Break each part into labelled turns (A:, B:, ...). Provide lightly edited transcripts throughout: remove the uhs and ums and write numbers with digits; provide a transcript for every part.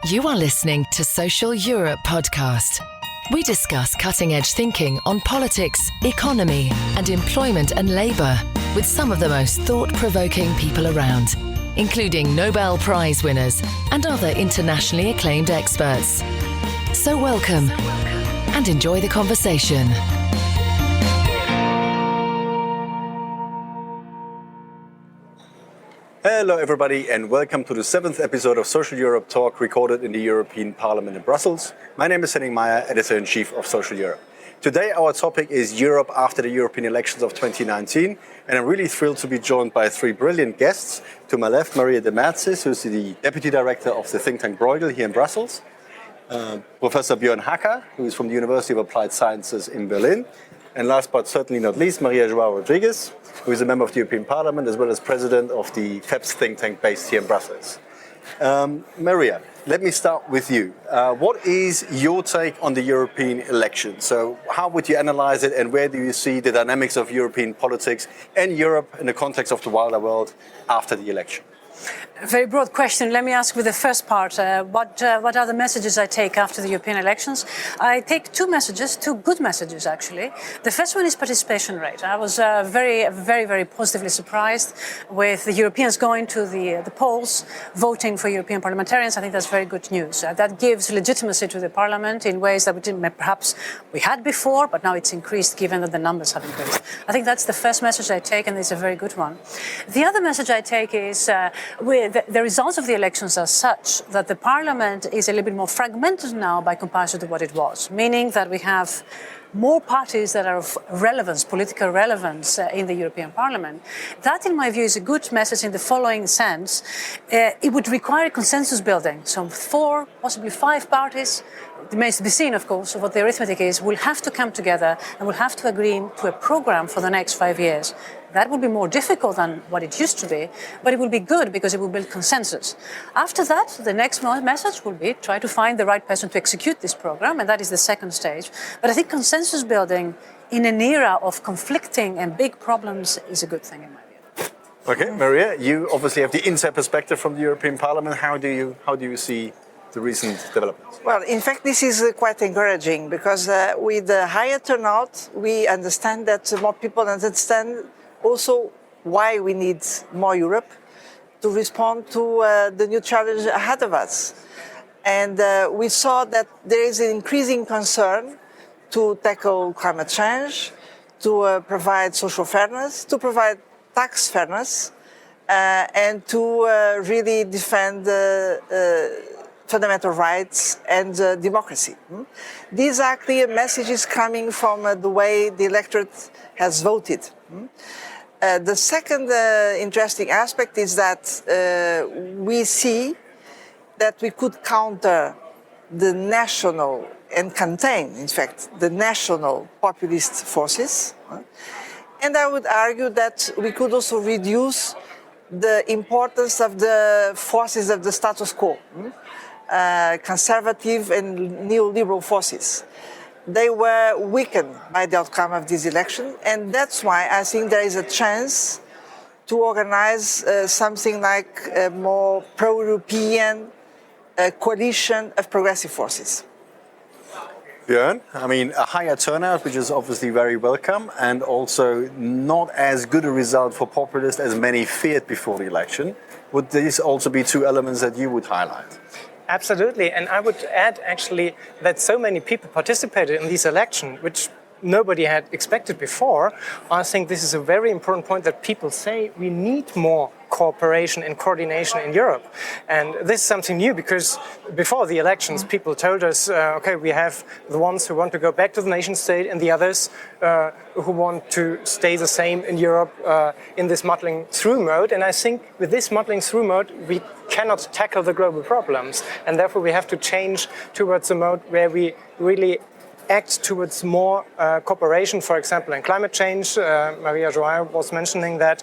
A: You are listening to Social Europe podcast. We discuss cutting-edge thinking on politics, economy, and employment and labour with some of the most thought-provoking people around, including Nobel Prize winners and other internationally acclaimed experts. So welcome and enjoy the conversation.
B: Hello everybody and welcome to the 7th episode of Social Europe Talk recorded in the European Parliament in Brussels. My name is Henning, Meyer, Editor-in-Chief of Social Europe. Today our topic is Europe after the European elections of 2019, and I'm really thrilled to be joined by three brilliant guests. To my left, Maria Demertzis, who's the Deputy Director of the think tank Bruegel here in Brussels. Professor Björn, who is from the University of Applied Sciences in Berlin. And last but certainly not least, Joao Rodrigues, who is a member of the European Parliament as well as president of the FEPS think tank based here in Brussels. Maria, let me start with you. What is your take on the European election? So how would you analyze it and where do you see the dynamics of European politics and Europe in the context of the wider world after the election?
C: A very broad question. Let me ask with the first part. What are the messages I take after the European elections? I take two good messages actually. The first one is participation rate. I was very positively surprised with the Europeans going to the polls, voting for European parliamentarians. I think that's very good news. That gives legitimacy to the parliament in ways that perhaps we had before, but now it's increased given that the numbers have increased. I think that's the first message I take, and it's a very good one. The other message I take is the results of the elections are such that the parliament is a little bit more fragmented now by comparison to what it was, meaning that we have more parties that are of relevance, political relevance in the European Parliament. That, in my view, is a good message in the following sense. It would require consensus building. So 4, possibly 5 parties, it remains to be seen, of course, what the arithmetic is, will have to come together and will have to agree to a program for the next 5 years. That will be more difficult than what it used to be, but it will be good because it will build consensus. After that, the next message will be try to find the right person to execute this program, and that is the second stage. But I think consensus building in an era of conflicting and big problems is a good thing in my view.
B: Okay, Maria, you obviously have the inside perspective from the European Parliament. How do you see the recent developments?
D: Well, in fact, this is quite encouraging because with the higher turnout, we understand that more people understand also why we need more Europe to respond to the new challenge ahead of us. And we saw that there is an increasing concern to tackle climate change, to provide social fairness, to provide tax fairness, and to really defend fundamental rights and democracy. These are clear messages coming from the way the electorate has voted. The second interesting aspect is that we see that we could counter the national and contain, in fact, the national populist forces. And I would argue that we could also reduce the importance of the forces of the status quo, conservative and neoliberal forces. They were weakened by the outcome of this election, and that's why I think there is a chance to organize something like a more pro-European coalition of progressive forces.
B: Björn, I mean, a higher turnout, which is obviously very welcome, and also not as good a result for populists as many feared before the election. Would these also be two elements that you would highlight?
E: Absolutely, and I would add actually that so many people participated in this election, which nobody had expected before. I think this is a very important point that people say we need more cooperation and coordination in Europe. And this is something new because before the elections, people told us, okay, we have the ones who want to go back to the nation state and the others who want to stay the same in Europe in this muddling through mode. And I think with this muddling through mode, we cannot tackle the global problems. And therefore, we have to change towards a mode where we really act towards more cooperation, for example, in climate change. Joao was mentioning that,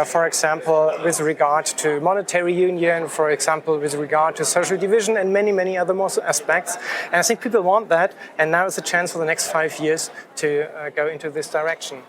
E: for example, with regard to monetary union, for example, with regard to social division and many, many other more aspects. And I think people want that, and now is a chance for the next 5 years to go into this direction.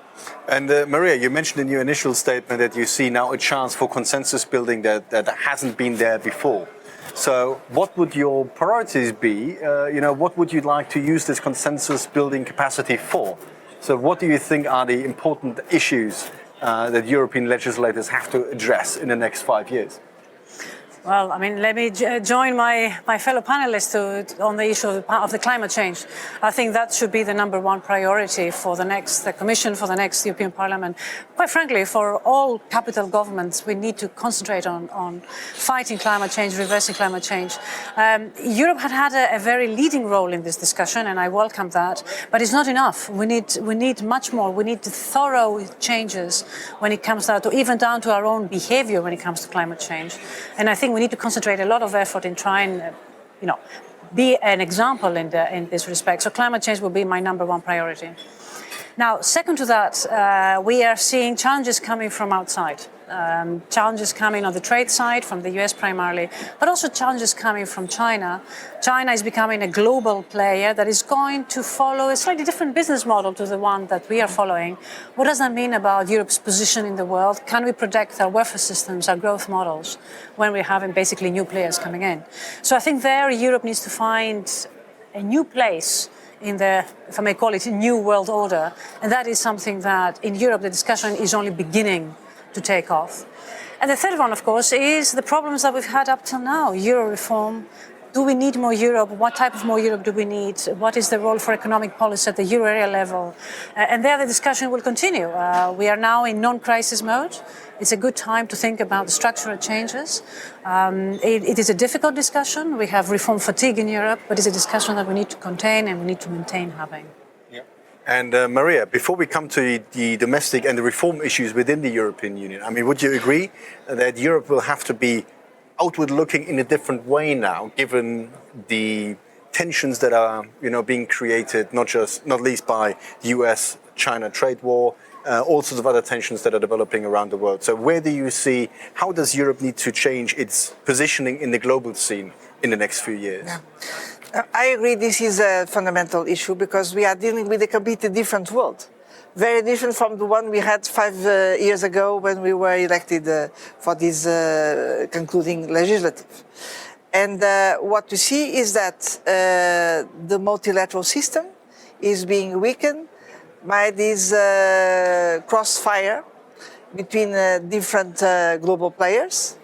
B: And Maria, you mentioned in your initial statement that you see now a chance for consensus building that hasn't been there before. So what would your priorities be? What would you like to use this consensus building capacity for? So what do you think are the important issues that European legislators have to address in the next 5 years?
C: Well, I mean, let me join my fellow panelists on the issue of the climate change. I think that should be the number one priority for the Commission, for the next European Parliament. Quite frankly, for all capital governments, we need to concentrate on fighting climate change, reversing climate change. Europe had a very leading role in this discussion, and I welcome that. But it's not enough. We need much more. We need thorough changes when it comes down to our own behavior when it comes to climate change. And I think we need to concentrate a lot of effort in trying, be an example in this respect. So climate change will be my number one priority. Now, second to that, we are seeing challenges coming from outside. Challenges coming on the trade side from the US primarily, but also challenges coming from China. China is becoming a global player that is going to follow a slightly different business model to the one that we are following. What does that mean about Europe's position in the world? Can we protect our welfare systems, our growth models, when we're having basically new players coming in? So I think there Europe needs to find a new place in the, if I may call it, new world order. And that is something that in Europe the discussion is only beginning to take off. And the third one, of course, is the problems that we've had up till now. Euro reform. Do we need more Europe? What type of more Europe do we need? What is the role for economic policy at the euro area level? And there the discussion will continue. We are now in non-crisis mode. It's a good time to think about the structural changes. It is a difficult discussion. We have reform fatigue in Europe, but it's a discussion that we need to contain and we need to maintain having.
B: And Maria, before we come to the domestic and the reform issues within the European Union, I mean, would you agree that Europe will have to be outward looking in a different way now, given the tensions that are, being created, not least by the US-China trade war, all sorts of other tensions that are developing around the world. So where do you see, how does Europe need to change its positioning in the global scene in the next few years?
D: Yeah. I agree this is a fundamental issue because we are dealing with a completely different world. Very different from the one we had 5 years ago when we were elected for this concluding legislative. And what we see is that the multilateral system is being weakened by this crossfire between different global players.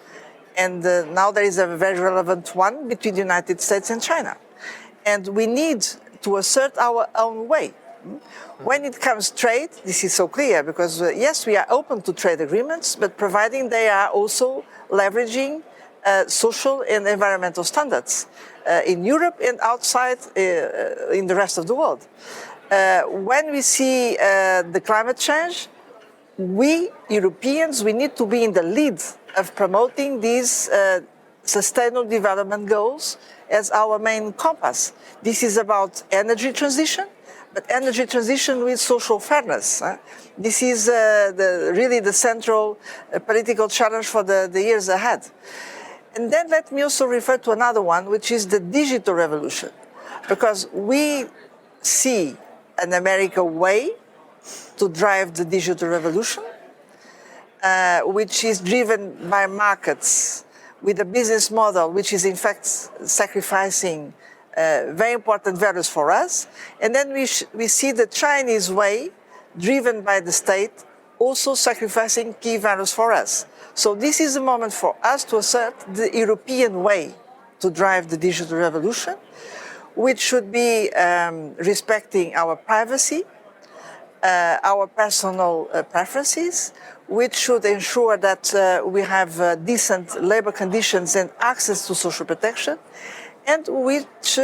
D: And now there is a very relevant one between the United States and China. And we need to assert our own way. When it comes to trade, this is so clear because, yes, we are open to trade agreements, but providing they are also leveraging social and environmental standards in Europe and outside in the rest of the world. When we see the climate change, we Europeans, we need to be in the lead of promoting these sustainable development goals as our main compass. This is about energy transition, but energy transition with social fairness. This is really the central political challenge for the years ahead. And then let me also refer to another one, which is the digital revolution, because we see an American way to drive the digital revolution, which is driven by markets with a business model which is in fact sacrificing very important values for us. And then we see the Chinese way, driven by the state, also sacrificing key values for us. So this is the moment for us to assert the European way to drive the digital revolution, which should be respecting our privacy, our personal preferences, which should ensure that we have decent labor conditions and access to social protection, and which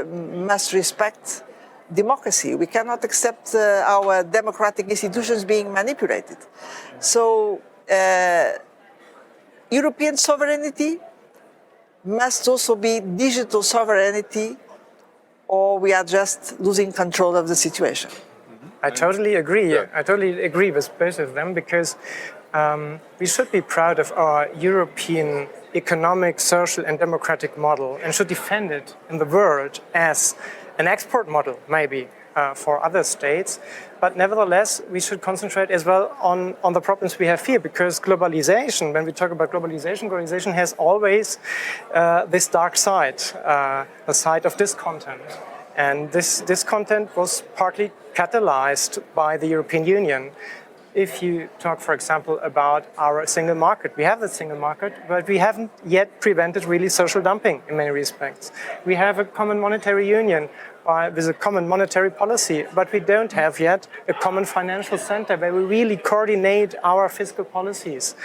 D: must respect democracy. We cannot accept our democratic institutions being manipulated. So European sovereignty must also be digital sovereignty, or we are just losing control of the situation.
E: I totally agree. Yeah. I totally agree with both of them because we should be proud of our European economic, social and democratic model and should defend it in the world as an export model, maybe. for other states. But nevertheless, we should concentrate as well on the problems we have here, because globalization, when we talk about globalization has always this dark side, the side of discontent. And this discontent was partly catalyzed by the European Union. If you talk, for example, about our single market, we have the single market, but we haven't yet prevented really social dumping in many respects. We have a common monetary union with a common monetary policy, but we don't have yet a common financial center where we really coordinate our fiscal policies.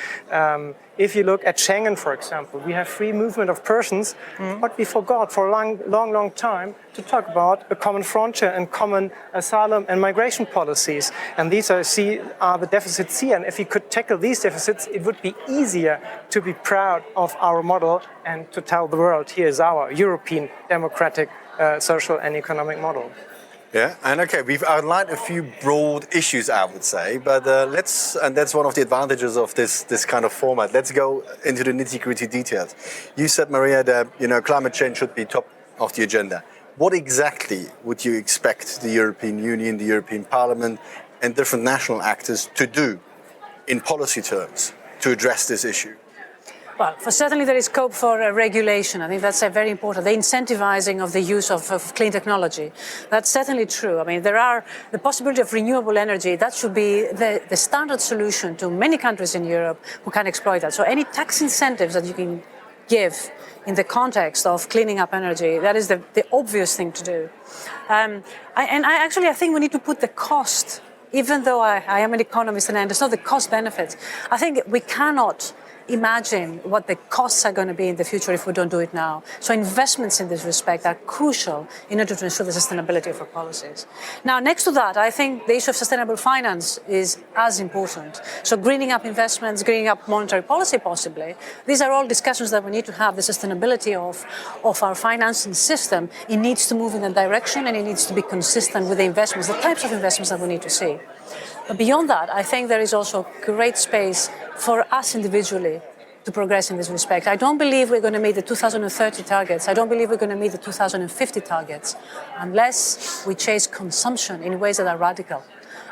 E: If you look at Schengen, for example, we have free movement of persons, but we forgot for a long time to talk about a common frontier and common asylum and migration policies. And these are the deficits here. And if we could tackle these deficits, it would be easier to be proud of our model and to tell the world, here is our European democratic social and economic model.
B: Yeah, and okay, we've outlined a few broad issues, I would say, but and that's one of the advantages of this kind of format. Let's go into the nitty-gritty details. You said, Maria, that climate change should be top of the agenda. What exactly would you expect the European Union, the European Parliament, and different national actors to do in policy terms to address this issue?
C: Well, certainly there is scope for regulation. I think that's very important. The incentivizing of the use of clean technology. That's certainly true. I mean, there are the possibility of renewable energy. That should be the standard solution to many countries in Europe who can exploit that. So any tax incentives that you can give in the context of cleaning up energy, that is the obvious thing to do. I think we need to put the cost, even though I am an economist and I understand the cost benefits, I think we cannot imagine what the costs are going to be in the future if we don't do it now. So investments in this respect are crucial in order to ensure the sustainability of our policies. Now, next to that, I think the issue of sustainable finance is as important. So greening up investments, greening up monetary policy possibly, these are all discussions that we need to have. The sustainability of our financing system, it needs to move in a direction and it needs to be consistent with the investments, the types of investments that we need to see. But beyond that, I think there is also great space for us individually to progress in this respect. I don't believe we're going to meet the 2030 targets. I don't believe we're going to meet the 2050 targets unless we chase consumption in ways that are radical.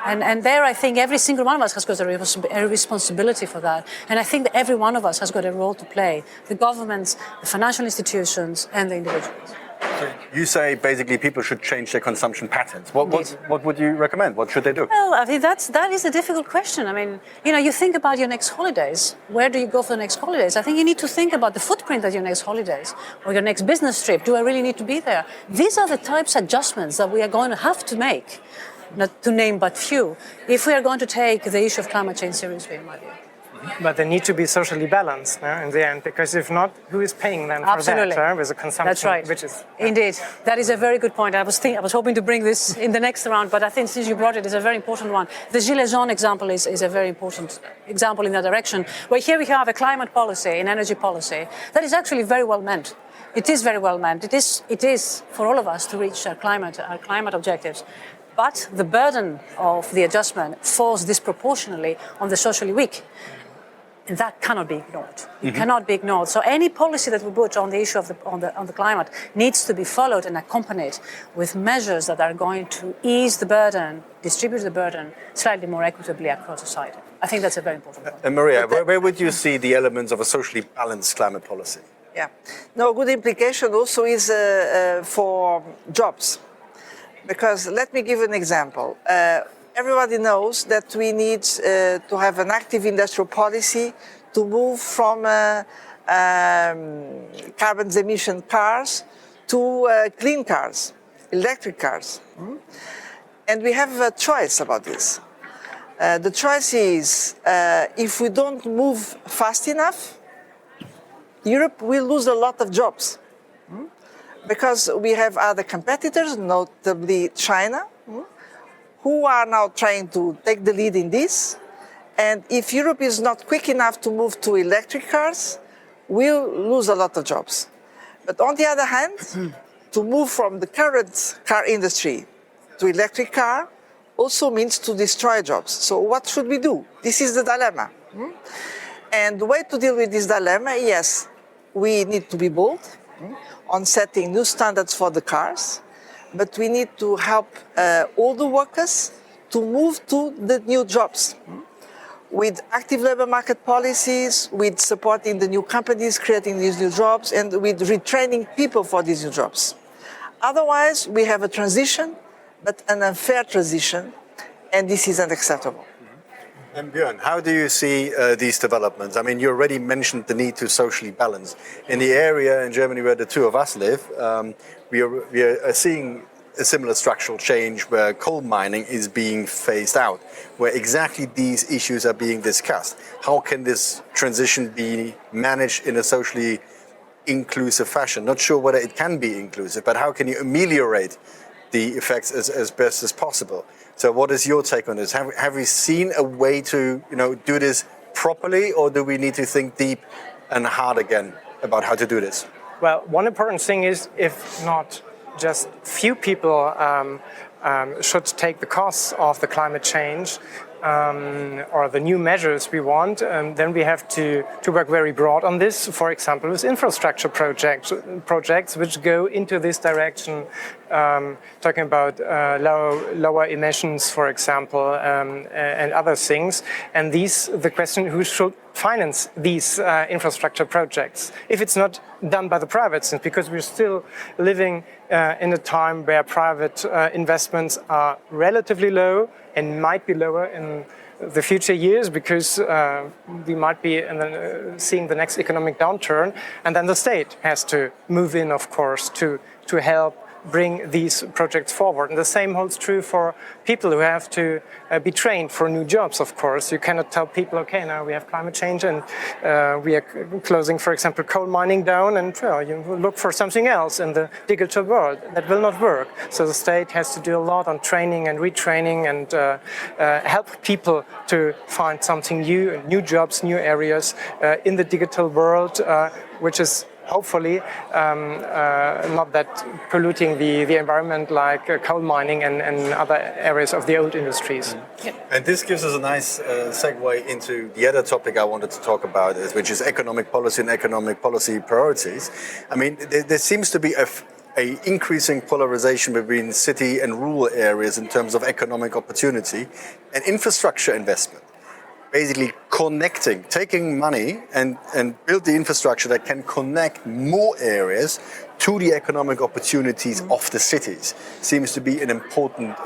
C: And there, I think every single one of us has got a responsibility for that. And I think that every one of us has got a role to play, the governments, the financial institutions, and the individuals.
B: You say basically people should change their consumption patterns. What would you recommend? What should they do?
C: Well, I think that is a difficult question. I mean, you think about your next holidays. Where do you go for the next holidays? I think you need to think about the footprint of your next holidays or your next business trip. Do I really need to be there? These are the types of adjustments that we are going to have to make, not to name but few, if we are going to take the issue of climate change seriously, in my view.
E: But they need to be socially balanced in the end, because if not, who is paying then for
C: Absolutely.
E: that? With the consumption,
C: That's right.
E: Which is
C: Indeed, that is a very good point. I was hoping to bring this in the next round, but I think since you brought it, it's a very important one. The Gilets jaunes example is a very important example in that direction, where here we have a climate policy, an energy policy, that is actually very well meant. It is very well meant. It is for all of us to reach our climate objectives. But the burden of the adjustment falls disproportionately on the socially weak. And that cannot be ignored. It cannot be ignored. So any policy that we put on the issue of on the climate needs to be followed and accompanied with measures that are going to ease the burden, distribute the burden slightly more equitably across society. I think that's a very important point.
B: And Maria, where would you see the elements of a socially balanced climate policy?
D: Yeah. No, good implication also is for jobs. Because let me give an example. Everybody knows that we need to have an active industrial policy to move from carbon emission cars to clean cars, electric cars. And we have a choice about this. The choice is if we don't move fast enough, Europe will lose a lot of jobs. Because we have other competitors, notably China, who are now trying to take the lead in this. And if Europe is not quick enough to move to electric cars, we'll lose a lot of jobs. But on the other hand, to move from the current car industry to electric car also means to destroy jobs. So what should we do? This is the dilemma. And the way to deal with this dilemma, yes, we need to be bold on setting new standards for the cars, but we need to help all the workers to move to the new jobs. With active labor market policies, with supporting the new companies, creating these new jobs, and with retraining people for these new jobs. Otherwise, we have a transition, but an unfair transition, and this is unacceptable.
B: And Björn, how do you see these developments? I mean, you already mentioned the need to socially balance. In the area in Germany where the two of us live, we are seeing a similar structural change where coal mining is being phased out, where exactly these issues are being discussed. How can this transition be managed in a socially inclusive fashion? Not sure whether it can be inclusive, but how can you ameliorate the effects as best as possible? So what is your take on this? Have we seen a way to do this properly, or do we need to think deep and hard again about how to do this?
E: Well, one important thing is, if not just few people should take the costs of the climate change or the new measures we want, then we have to work very broad on this, for example, with infrastructure projects which go into this direction, talking about lower emissions, for example, and other things. And the question, who should finance these infrastructure projects? If it's not done by the privates, because we're still living in a time where private investments are relatively low and might be lower in the future years, because we might be seeing the next economic downturn, and then the state has to move in, of course, to help bring these projects forward. And the same holds true for people who have to be trained for new jobs, of course. You cannot tell people, okay, now we have climate change and we are closing, for example, coal mining down, and you look for something else in the digital world. That will not work. So the state has to do a lot on training and retraining and help people to find something new jobs, new areas in the digital world, which is hopefully not that polluting the environment like coal mining and other areas of the old industries.
B: Yeah. And this gives us a nice segue into the other topic I wanted to talk about, which is economic policy and economic policy priorities. I mean, there seems to be a increasing polarization between city and rural areas in terms of economic opportunity and infrastructure investment. Basically connecting, taking money and build the infrastructure that can connect more areas to the economic opportunities of the cities seems to be an important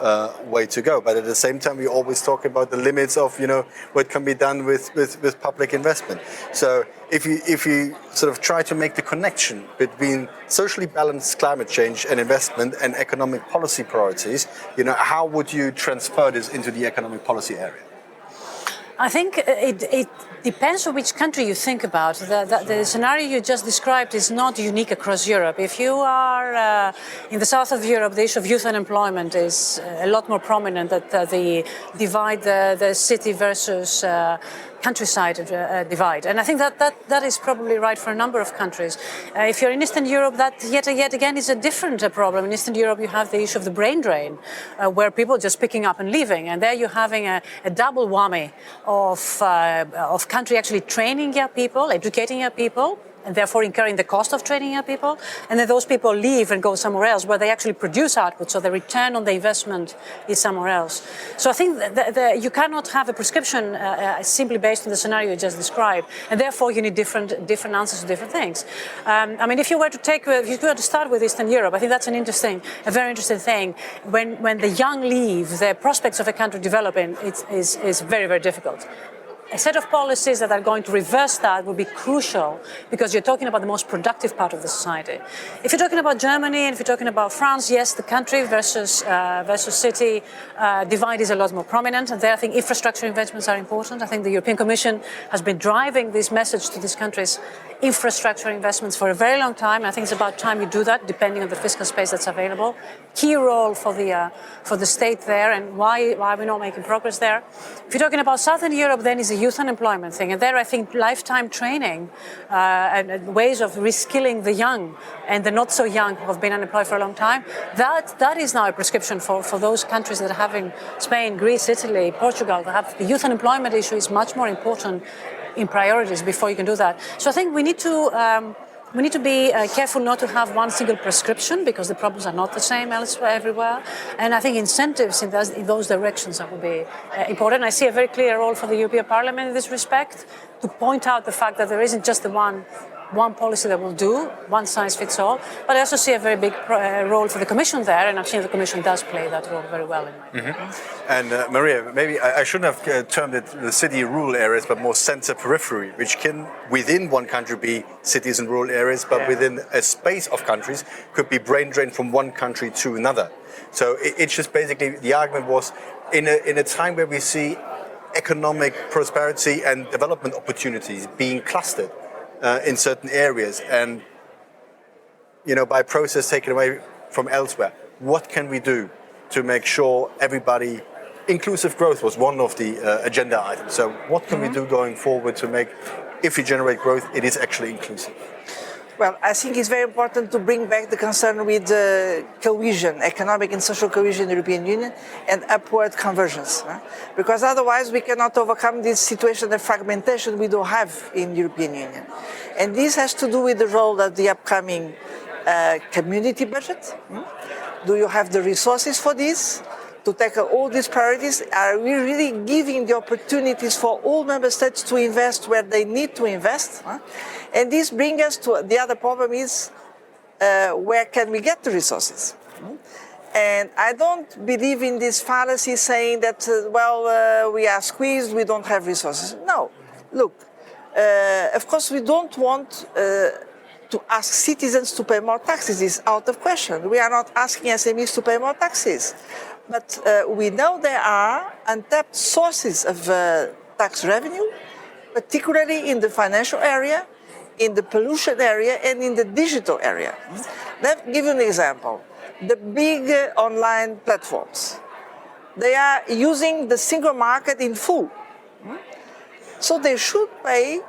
B: way to go. But at the same time, we always talk about the limits of what can be done with public investment. So if you sort of try to make the connection between socially balanced climate change and investment and economic policy priorities, how would you transfer this into the economic policy area?
C: I think it depends on which country you think about. The scenario you just described is not unique across Europe. If you are in the south of Europe, the issue of youth unemployment is a lot more prominent, that the divide, the city versus countryside divide. And I think that is probably right for a number of countries. If you're in Eastern Europe, that yet again is a different problem. In Eastern Europe, you have the issue of the brain drain, where people are just picking up and leaving. And there you're having a double whammy of country actually training young people, educating young people, and therefore incurring the cost of training young people. And then those people leave and go somewhere else where they actually produce output, so the return on the investment is somewhere else. So I think you cannot have a prescription simply based on the scenario you just described, and therefore you need different answers to different things. I mean, if you were to start with Eastern Europe, I think that's a very interesting thing. When the young leave, the prospects of a country developing is very, very difficult. A set of policies that are going to reverse that will be crucial, because you're talking about the most productive part of the society. If you're talking about Germany and if you're talking about France, yes, the country versus city divide is a lot more prominent. And there I think infrastructure investments are important. I think the European Commission has been driving this message to these countries, infrastructure investments, for a very long time. I think it's about time you do that, depending on the fiscal space that's available. Key role for the state there, and why we're not making progress there. If you're talking about Southern Europe, then is a youth unemployment thing. And there I think lifetime training and ways of reskilling the young and the not so young who have been unemployed for a long time, that is now a prescription for those countries that are having, Spain, Greece, Italy, Portugal, that have the youth unemployment issue is much more important in priorities before you can do that. So I think we need to We need to be careful not to have one single prescription because the problems are not the same elsewhere, everywhere. And I think incentives in those directions will be important. I see a very clear role for the European Parliament in this respect to point out the fact that there isn't just the one policy that will do, one size fits all. But I also see a very big role for the Commission there, and I've seen the Commission does play that role very well in my opinion.
B: And Maria, maybe I shouldn't have termed it the city rural areas, but more center periphery, which can within one country be cities and rural areas, but within a space of countries could be brain drained from one country to another. So it's just basically the argument was in a time where we see economic prosperity and development opportunities being clustered in certain areas, and by process taken away from elsewhere. What can we do to make sure everybody, inclusive growth was one of the agenda items. So what can we do going forward to make, if we generate growth, it is actually inclusive?
D: Well, I think it's very important to bring back the concern with cohesion, economic and social cohesion in the European Union, and upward convergence. Because otherwise we cannot overcome this situation of fragmentation we do have in the European Union. And this has to do with the role of the upcoming community budget. Do you have the resources for this? To tackle all these priorities? Are we really giving the opportunities for all member states to invest where they need to invest? And this brings us to the other problem is where can we get the resources? And I don't believe in this fallacy saying that, we are squeezed, we don't have resources. No, look, of course we don't want to ask citizens to pay more taxes. It's out of question. We are not asking SMEs to pay more taxes. But we know there are untapped sources of tax revenue, particularly in the financial area, in the pollution area, and in the digital area. Let me give you an example. The big online platforms, they are using the single market in full. So they should pay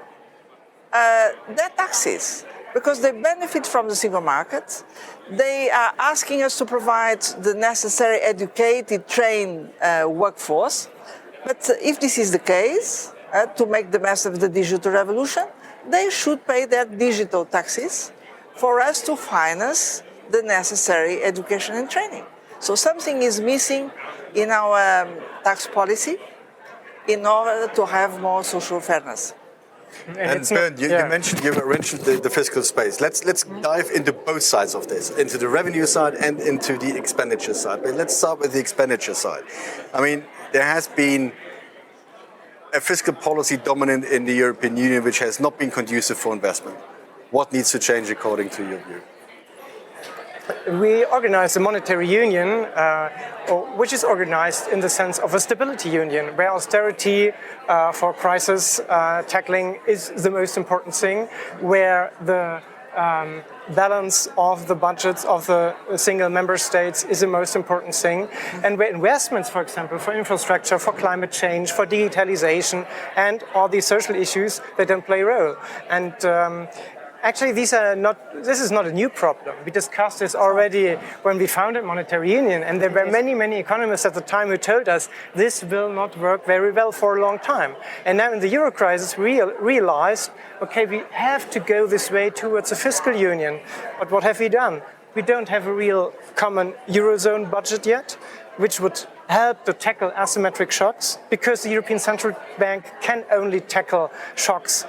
D: their taxes because they benefit from the single market. They are asking us to provide the necessary educated, trained workforce. But if this is the case, to make the best of the digital revolution, they should pay their digital taxes for us to finance the necessary education and training. So something is missing in our tax policy in order to have more social fairness.
B: And Björn, you mentioned the fiscal space. Let's dive into both sides of this, into the revenue side and into the expenditure side. But let's start with the expenditure side. I mean, there has been a fiscal policy dominant in the European Union which has not been conducive for investment. What needs to change according to your view?
E: We organize a monetary union, which is organized in the sense of a stability union, where austerity for crisis tackling is the most important thing, where the balance of the budgets of the single member states is the most important thing, and where investments, for example, for infrastructure, for climate change, for digitalization, and all these social issues, they don't play a role. And actually, this is not a new problem. We discussed this already when we founded Monetary Union, and there were many economists at the time who told us this will not work very well for a long time. And now in the Euro crisis, we realized, okay, we have to go this way towards a fiscal union. But what have we done? We don't have a real common Eurozone budget yet, which would help to tackle asymmetric shocks, because the European Central Bank can only tackle shocks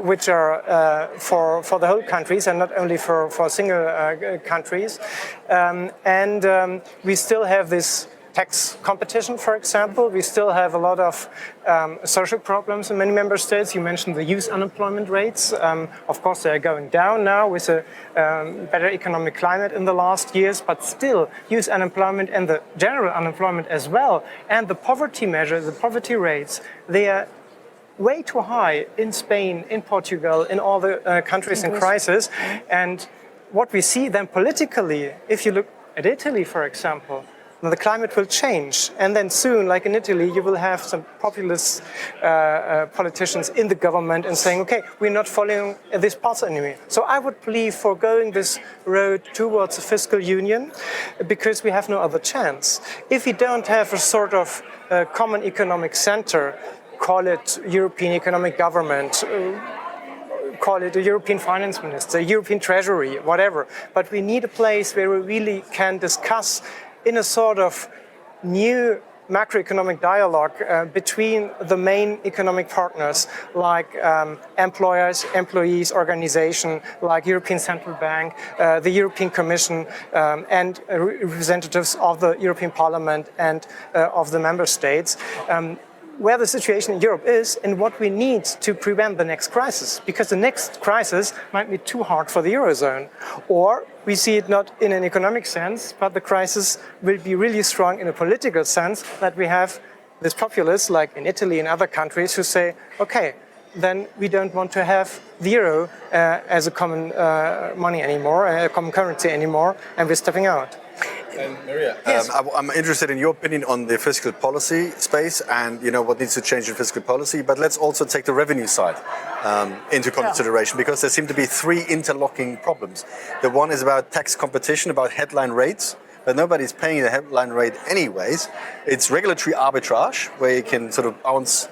E: which are for the whole countries and not only for single countries. We still have this tax competition, for example. We still have a lot of social problems in many member states. You mentioned the youth unemployment rates. Of course, they are going down now with a better economic climate in the last years, but still youth unemployment and the general unemployment as well, and the poverty measure, the poverty rates, they are way too high in Spain, in Portugal, in all the countries in crisis. And what we see then politically, if you look at Italy, for example, the climate will change, and then soon, like in Italy, you will have some populist politicians in the government and saying, okay, we're not following this path anymore. So I would plead for going this road towards a fiscal union, because we have no other chance. If we don't have a sort of common economic center, call it European economic government, call it a European finance minister, a European treasury, whatever. But we need a place where we really can discuss in a sort of new macroeconomic dialogue between the main economic partners like employers, employees, organization like European Central Bank, the European Commission and representatives of the European Parliament and of the member states. Where the situation in Europe is and what we need to prevent the next crisis. Because the next crisis might be too hard for the Eurozone. Or we see it not in an economic sense, but the crisis will be really strong in a political sense, that we have this populists like in Italy and other countries who say, okay, then we don't want to have the euro as a common money anymore, a common currency anymore, and we're stepping out.
B: And Maria, yes. I'm interested in your opinion on the fiscal policy space and what needs to change in fiscal policy. But let's also take the revenue side into consideration, because there seem to be three interlocking problems. The one is about tax competition, about headline rates, but nobody's paying the headline rate anyways. It's regulatory arbitrage, where you can sort of bounce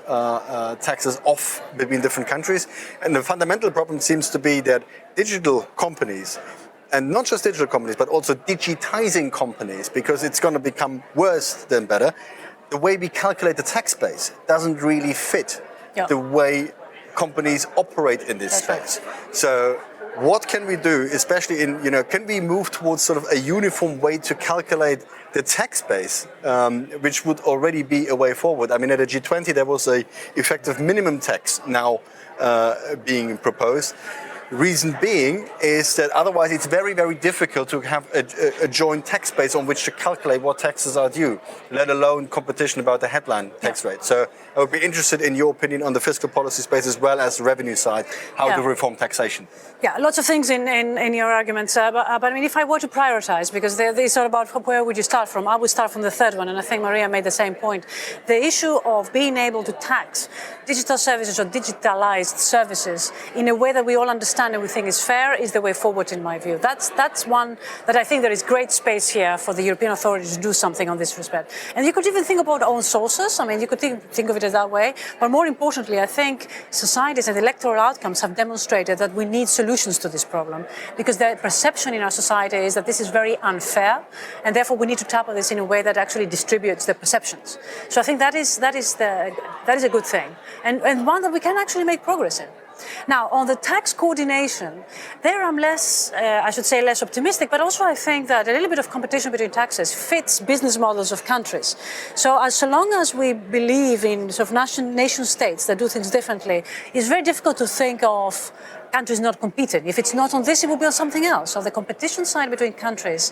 B: taxes off between different countries. And the fundamental problem seems to be that digital companies, and not just digital companies, but also digitizing companies, because it's going to become worse than better. The way we calculate the tax base doesn't really fit the way companies operate in this space. Right. So what can we do, especially in, can we move towards sort of a uniform way to calculate the tax base, which would already be a way forward? I mean, at the G20, there was a effective minimum tax now being proposed. Reason being is that otherwise it's very, very difficult to have a joint tax base on which to calculate what taxes are due, let alone competition about the headline tax rate. So I would be interested in your opinion on the fiscal policy space as well as the revenue side, how to reform taxation.
C: Yeah, lots of things in your arguments. But I mean, if I were to prioritize, because these are about where would you start from, I would start from the third one, and I think Maria made the same point. The issue of being able to tax digital services or digitalized services in a way that we all understand and we think is fair is the way forward, in my view. That's one that I think there is great space here for the European authorities to do something on this respect. And you could even think about own sources. I mean, you could think of it as that way. But more importantly, I think societies and electoral outcomes have demonstrated that we need solutions to this problem, because the perception in our society is that this is very unfair, and therefore we need to tackle this in a way that actually distributes the perceptions. So I think that is a good thing, and one that we can actually make progress in. Now, on the tax coordination, there I'm less optimistic, but also I think that a little bit of competition between taxes fits business models of countries. So long as we believe in sort of nation states that do things differently, it's very difficult to think of countries not competing. If it's not on this, it will be on something else. So the competition side between countries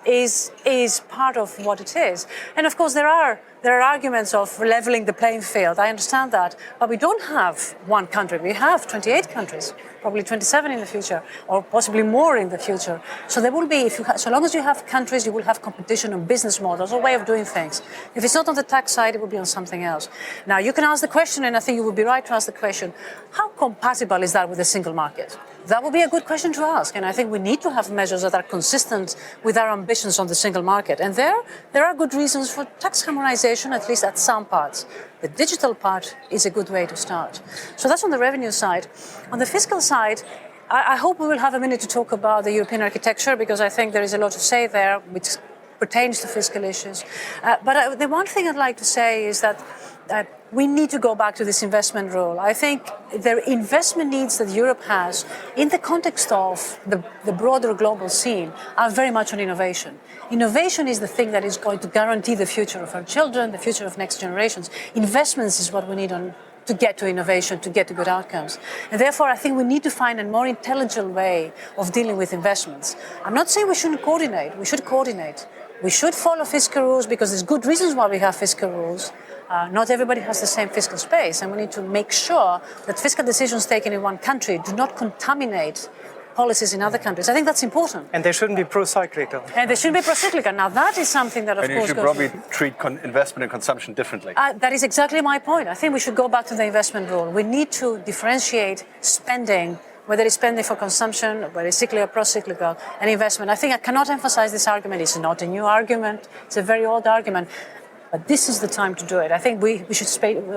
C: is part of what it is. And of course, there are arguments of leveling the playing field. I understand that, but we don't have one country. We have 28 countries, probably 27 in the future, or possibly more in the future. So there will be, so long as you have countries, you will have competition on business models or way of doing things. If it's not on the tax side, it will be on something else. Now, you can ask the question, and I think you would be right to ask the question, how compatible is that with the single market? That would be a good question to ask, and I think we need to have measures that are consistent with our ambitions on the single market. And there are good reasons for tax harmonization, at least at some parts. The digital part is a good way to start. So that's on the revenue side. On the fiscal side, I hope we will have a minute to talk about the European architecture, because I think there is a lot to say there which pertains to fiscal issues. But the one thing I'd like to say is that we need to go back to this investment rule. I think the investment needs that Europe has in the context of the broader global scene are very much on innovation. Innovation is the thing that is going to guarantee the future of our children, the future of next generations. Investments is what we need to get to innovation, to get to good outcomes. And therefore, I think we need to find a more intelligent way of dealing with investments. I'm not saying we shouldn't coordinate. We should coordinate. We should follow fiscal rules, because there's good reasons why we have fiscal rules. Not everybody has the same fiscal space, and we need to make sure that fiscal decisions taken in one country do not contaminate policies in other countries. I think that's important.
E: And they shouldn't be pro-cyclical.
C: And they shouldn't be pro-cyclical. Now, that is something that, of course,
B: you should probably treat investment and consumption differently.
C: That is exactly my point. I think we should go back to the investment rule. We need to differentiate spending, whether it's spending for consumption, whether it's cyclical or pro-cyclical, and investment. I think I cannot emphasize this argument. It's not a new argument. It's a very old argument. But this is the time to do it. I think we should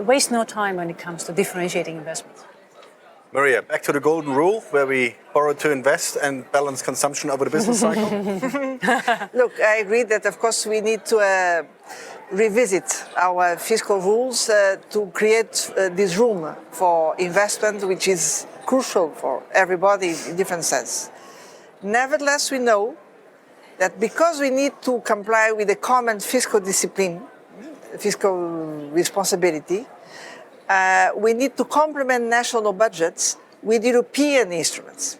C: waste no time when it comes to differentiating investments.
B: Maria, back to the golden rule where we borrow to invest and balance consumption over the business cycle.
D: Look, I agree that, of course, we need to revisit our fiscal rules to create this room for investment, which is crucial for everybody in different sense. Nevertheless, we know that because we need to comply with the common fiscal discipline, fiscal responsibility, we need to complement national budgets with European instruments.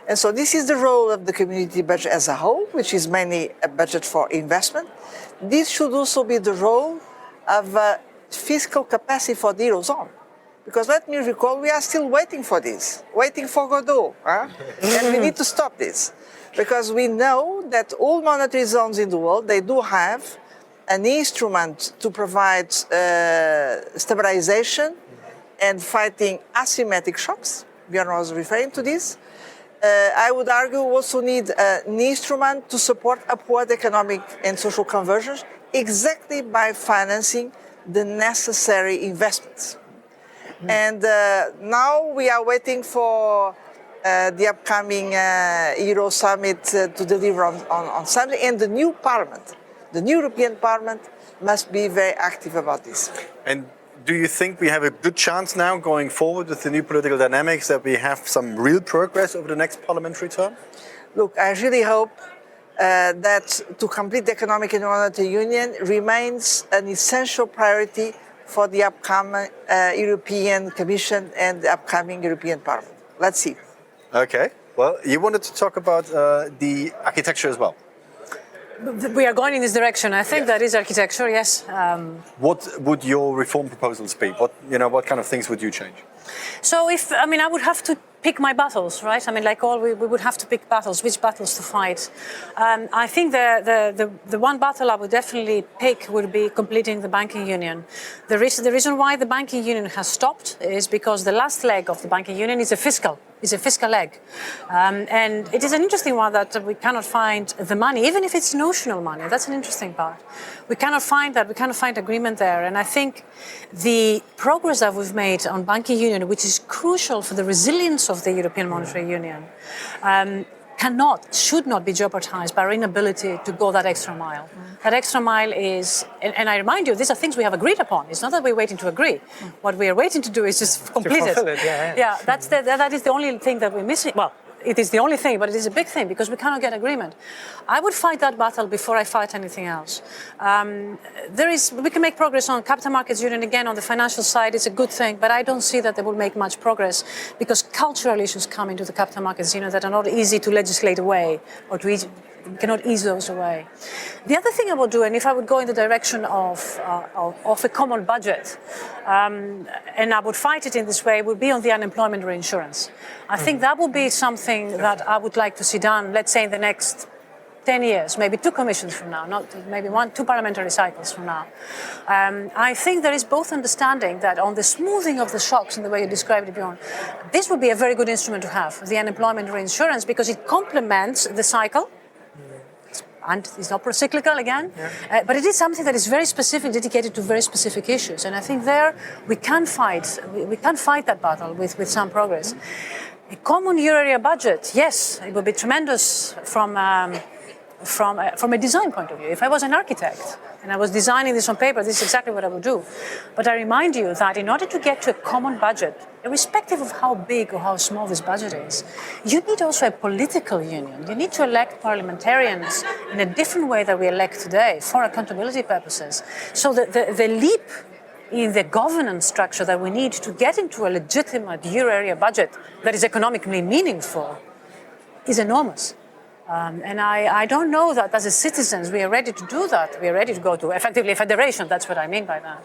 D: And so this is the role of the community budget as a whole, which is mainly a budget for investment. This should also be the role of fiscal capacity for the Eurozone. Because let me recall, we are still waiting for this, waiting for Godot. And we need to stop this. Because we know that all monetary zones in the world, they do have an instrument to provide stabilization and fighting asymmetric shocks. Björn was referring to this. I would argue we also need an instrument to support upward economic and social convergence exactly by financing the necessary investments. And now we are waiting for the upcoming Euro Summit to deliver on something, and the new Parliament. The new European Parliament must be very active about this.
B: And do you think we have a good chance now going forward with the new political dynamics that we have some real progress over the next parliamentary term?
D: Look, I really hope that to complete the economic and monetary union remains an essential priority for the upcoming European Commission and the upcoming European Parliament. Let's see.
B: Okay. Well, you wanted to talk about the architecture as well.
C: We are going in this direction. I think that is architecture, yes.
B: What would your reform proposals be? What kind of things would you change?
C: So I would have to pick my battles, right? I mean, like we would have to pick battles, which battles to fight. I think the one battle I would definitely pick would be completing the banking union. The reason why the banking union has stopped is because the last leg of the banking union is a fiscal leg. And it is an interesting one that we cannot find the money, even if it's notional money. That's an interesting part. We cannot find that. We cannot find agreement there. And I think the progress that we've made on banking union, which is crucial for the resilience of the European Monetary Union, should not be jeopardized by our inability to go that extra mile. That extra mile is, and I remind you, these are things we have agreed upon. It's not that we're waiting to agree. What we are waiting to do is just complete it. Yeah, that is the only thing that we're missing. Well, it is the only thing, but it is a big thing because we cannot get agreement. I would fight that battle before I fight anything else. We can make progress on capital markets union again on the financial side. It's a good thing, but I don't see that they will make much progress because cultural issues come into the capital markets union that are not easy to legislate away or we cannot ease those away. The other thing I would do, and if I would go in the direction of a common budget, and I would fight it in this way, would be on the unemployment reinsurance. I think that would be something that I would like to see done, let's say in the next 10 years, maybe 2 commissions from now, not maybe 2 parliamentary cycles from now. I think there is both understanding that on the smoothing of the shocks in the way you described it, Björn, this would be a very good instrument to have, the unemployment reinsurance, because it complements the cycle. And it's not pro-cyclical again, but it is something that is very specific, dedicated to very specific issues. And I think there we can fight that battle with some progress. A common euro area budget, yes, it would be tremendous from a design point of view. If I was an architect and I was designing this on paper, this is exactly what I would do. But I remind you that in order to get to a common budget, irrespective of how big or how small this budget is, you need also a political union. You need to elect parliamentarians in a different way than we elect today for accountability purposes. So the leap in the governance structure that we need to get into a legitimate euro area budget that is economically meaningful is enormous. And I don't know that as a citizens we are ready to do that. We are ready to go to effectively a federation. That's what I mean by that.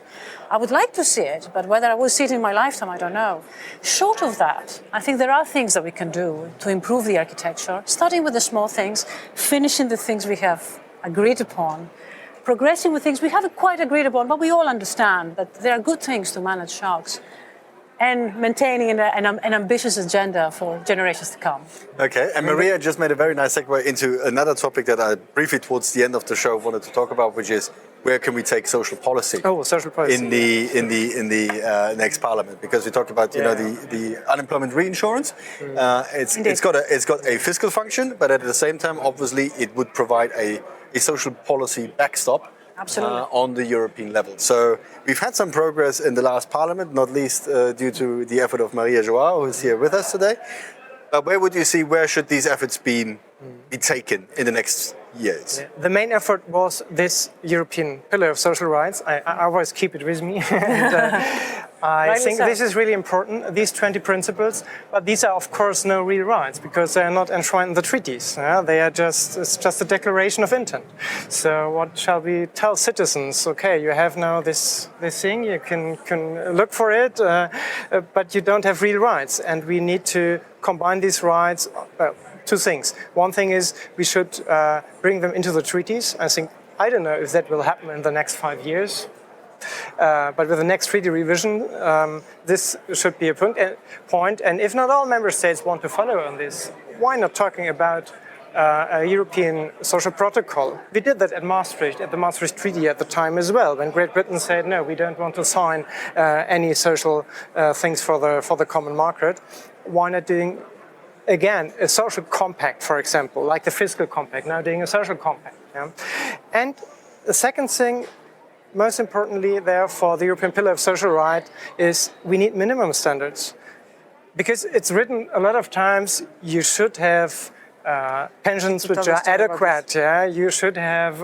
C: I would like to see it, but whether I will see it in my lifetime, I don't know. Short of that, I think there are things that we can do to improve the architecture, starting with the small things, finishing the things we have agreed upon, progressing with things we haven't quite agreed upon, but we all understand that there are good things to manage shocks. and maintaining an ambitious agenda for generations to come.
B: Okay, and Maria just made a very nice segue into another topic that I briefly towards the end of the show wanted to talk about, which is where can we take social policy?
E: Oh, social policy.
B: In the next parliament, because we talked about the unemployment reinsurance. It's got a fiscal function, but at the same time, obviously, it would provide a social policy backstop.
C: Absolutely.
B: On the European level. So we've had some progress in the last parliament, not least due to the effort of Maria Joao, who is here with us today. But where should these efforts be taken in the next years?
E: Yeah. The main effort was this European pillar of social rights. I always keep it with me. I think this is really important, these 20 principles, but these are of course no real rights because they are not enshrined in the treaties. They are it's just a declaration of intent. So what shall we tell citizens? Okay, you have now this thing, you can look for it, but you don't have real rights, and we need to combine these rights. Two things. One thing is we should bring them into the treaties. I don't know if that will happen in the next 5 years. But with the next treaty revision, this should be a point. And if not all member states want to follow on this, why not talking about a European social protocol? We did that at the Maastricht Treaty at the time as well, when Great Britain said, no, we don't want to sign any social things for the common market. Why not doing, again, a social compact, for example, like the fiscal compact, now doing a social compact. Yeah? And the second thing, most importantly, therefore, the European Pillar of Social Rights is we need minimum standards. Because it's written a lot of times, you should have pensions which are adequate. Yeah, you should have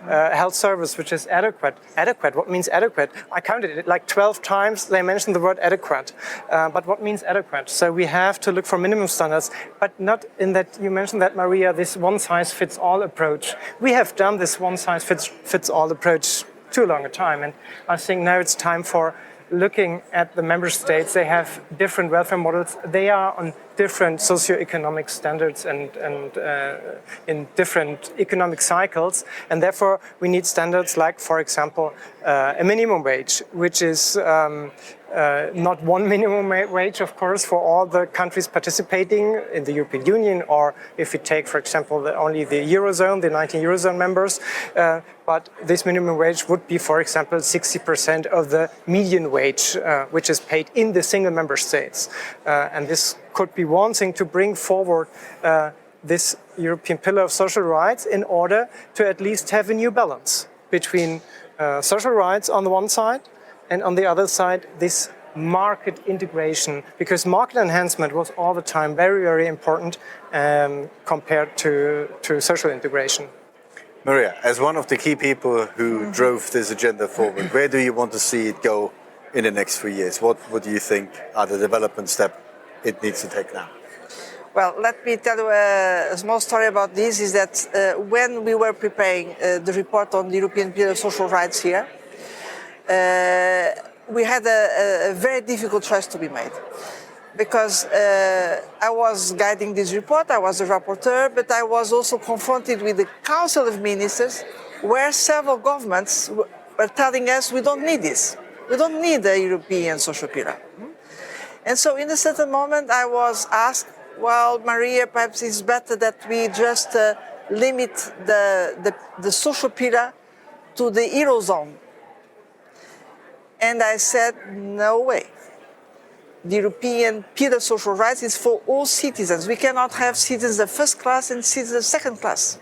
E: health service which is adequate. Adequate. What means adequate? I counted it like 12 times. They mentioned the word adequate. But what means adequate? So we have to look for minimum standards, but not in that you mentioned that, Maria. This one-size-fits-all approach. We have done this one-size-fits-all approach too long a time, and I think now it's time for looking at the member states. They have different welfare models. They are on different socioeconomic standards and in different economic cycles, and therefore we need standards like, for example, a minimum wage, which is not one minimum wage, of course, for all the countries participating in the European Union, or if you take, for example, only the Eurozone, the 19 Eurozone members, but this minimum wage would be, for example, 60% of the median wage, which is paid in the single member states. And this could be one thing to bring forward this European Pillar of Social Rights in order to at least have a new balance between social rights on the one side and on the other side, this market integration, because market enhancement was all the time very, very important compared to social integration.
B: Maria, as one of the key people who drove this agenda forward, where do you want to see it go in the next 3 years? What do you think are the development steps it needs to take now?
D: Well, let me tell you a small story about this, is that when we were preparing the report on the European Pillar of Social Rights here, we had a very difficult choice to be made. Because I was guiding this report, I was a rapporteur, but I was also confronted with the Council of Ministers, where several governments were telling us we don't need this. We don't need a European social pillar. And so in a certain moment I was asked, well, Maria, perhaps it's better that we just limit the social pillar to the Eurozone. And I said, no way. The European Pillar of Social Rights is for all citizens. We cannot have citizens of first class and citizens of second class.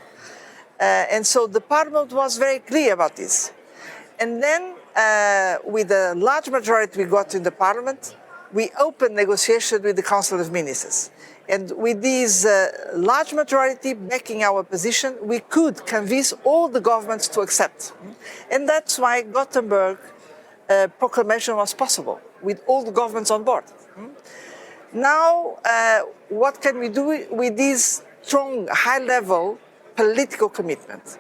D: And so the Parliament was very clear about this. And then, with the large majority we got in the Parliament, we opened negotiation with the Council of Ministers. And with this large majority backing our position, we could convince all the governments to accept. And that's why Gothenburg proclamation was possible, with all the governments on board. Now, what can we do with this strong, high-level political commitment?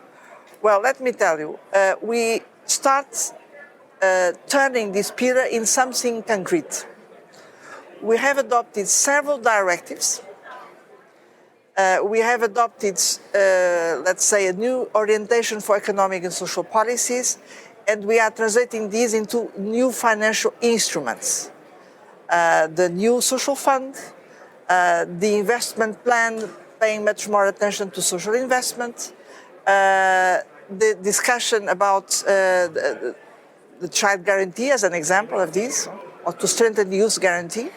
D: Well, let me tell you, we start turning this pillar in something concrete. We have adopted several directives. We have adopted, let's say, a new orientation for economic and social policies, and we are translating these into new financial instruments. the new social fund, the investment plan, paying much more attention to social investment, the discussion about the child guarantee as an example of this, or to strengthen the youth guarantee.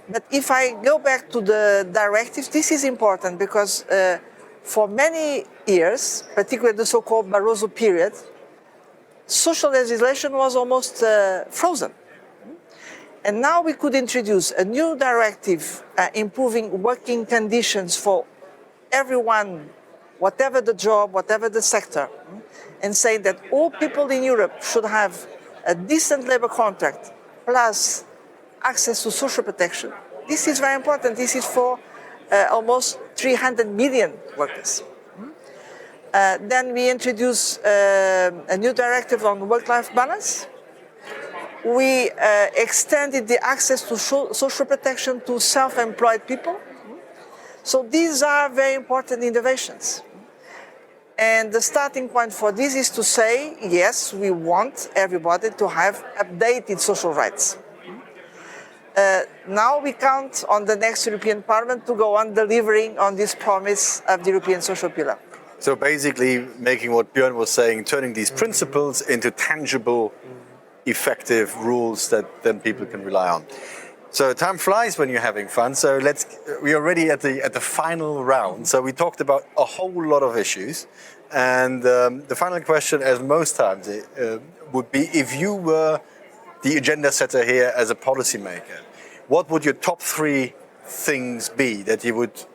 D: But if I go back to the directives, this is important because for many years, particularly the so-called Barroso period, social legislation was almost frozen. And now we could introduce a new directive improving working conditions for everyone, whatever the job, whatever the sector, and say that all people in Europe should have a decent labor contract plus access to social protection. This is very important. This is for almost 300 million workers. Then we introduce a new directive on work-life balance. We extended the access to social protection to self-employed people. So these are very important innovations. And the starting point for this is to say, yes, we want everybody to have updated social rights. Now we count on the next European Parliament to go on delivering on this promise of the European Social Pillar.
B: So basically making what Björn was saying, turning these principles into tangible, effective rules that then people can rely on. So time flies when you're having fun. So we're already at the final round. So we talked about a whole lot of issues. And the final question, as most times, would be if you were the agenda setter here as a policymaker, what would your top 3 things be that you would,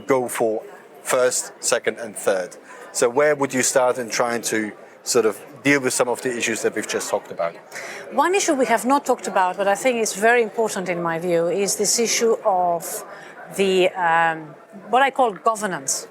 B: go for first, second, and third? So where would you start in trying to sort of deal with some of the issues that we've just talked about?
C: One issue we have not talked about, but I think is very important in my view, is this issue of the what I call governance.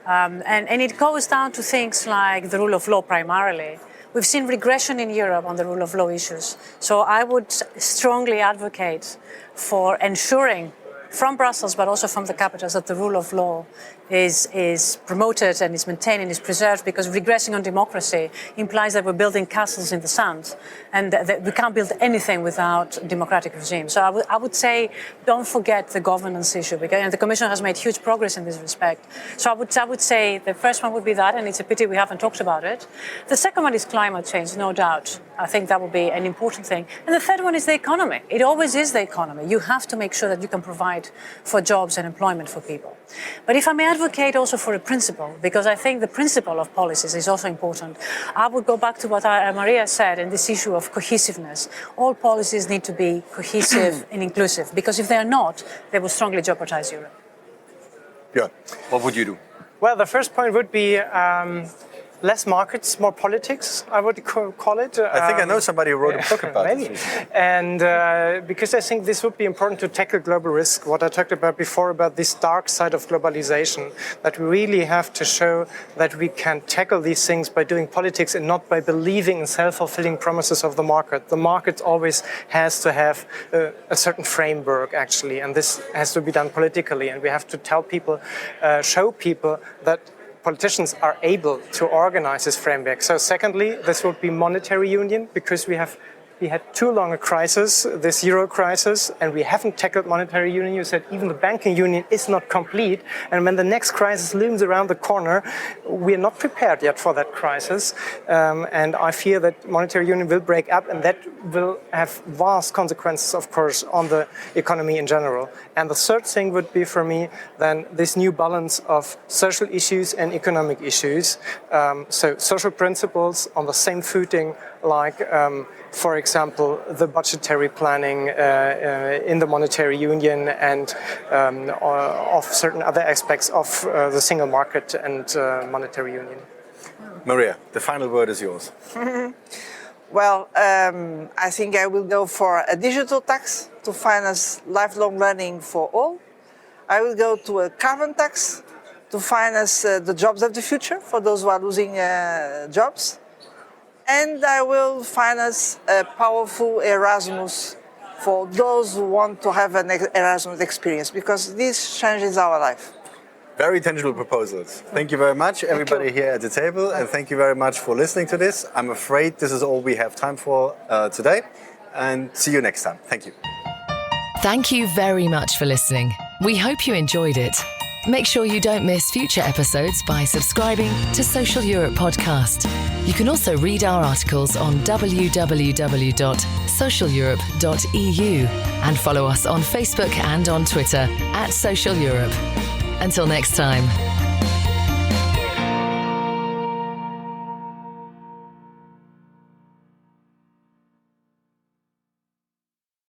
C: And it goes down to things like the rule of law primarily. We've seen regression in Europe on the rule of law issues. So I would strongly advocate for ensuring from Brussels, but also from the capitals, that the rule of law is promoted and is maintained and is preserved, because regressing on democracy implies that we're building castles in the sand and that we can't build anything without democratic regime. So I would say don't forget the governance issue, because and the Commission has made huge progress in this respect. So I would say the first one would be that, and it's a pity we haven't talked about it. The second one is climate change, no doubt. I think that would be an important thing. And the third one is the economy. It always is the economy. You have to make sure that you can provide for jobs and employment for people. But if I may advocate also for a principle, because I think the principle of policies is also important, I would go back to what Maria said in this issue of cohesiveness. All policies need to be cohesive and inclusive, because if they are not, they will strongly jeopardize Europe.
B: Björn, what would you do?
E: Well, the first point would be less markets, more politics, I would call it.
B: I think I know somebody who wrote a book about
E: maybe.
B: this.
E: And because I think this would be important to tackle global risk, what I talked about before, about this dark side of globalization, that we really have to show that we can tackle these things by doing politics and not by believing in self-fulfilling promises of the market. The market always has to have a certain framework, actually, and this has to be done politically. And we have to tell people, show people that politicians are able to organize this framework. So secondly, this would be monetary union, because we had too long a crisis, this euro crisis, and we haven't tackled monetary union. You said even the banking union is not complete. And when the next crisis looms around the corner, we are not prepared yet for that crisis. And I fear that monetary union will break up, and that will have vast consequences, of course, on the economy in general. And the third thing would be for me then this new balance of social issues and economic issues. So social principles on the same footing, like for example, the budgetary planning in the monetary union, and of certain other aspects of the single market and monetary union.
B: Maria, the final word is yours.
D: Well, I think I will go for a digital tax to finance lifelong learning for all. I will go to a carbon tax to finance the jobs of the future for those who are losing jobs. And I will finance a powerful Erasmus for those who want to have an Erasmus experience, because this changes our life.
B: Very tangible proposals. Thank you very much, everybody here at the table, and thank you very much for listening to this. I'm afraid this is all we have time for today, and see you next time. Thank you.
A: Thank you very much for listening. We hope you enjoyed it. Make sure you don't miss future episodes by subscribing to Social Europe Podcast. You can also read our articles on www.socialeurope.eu and follow us on Facebook and on Twitter @Social Europe. Until next time.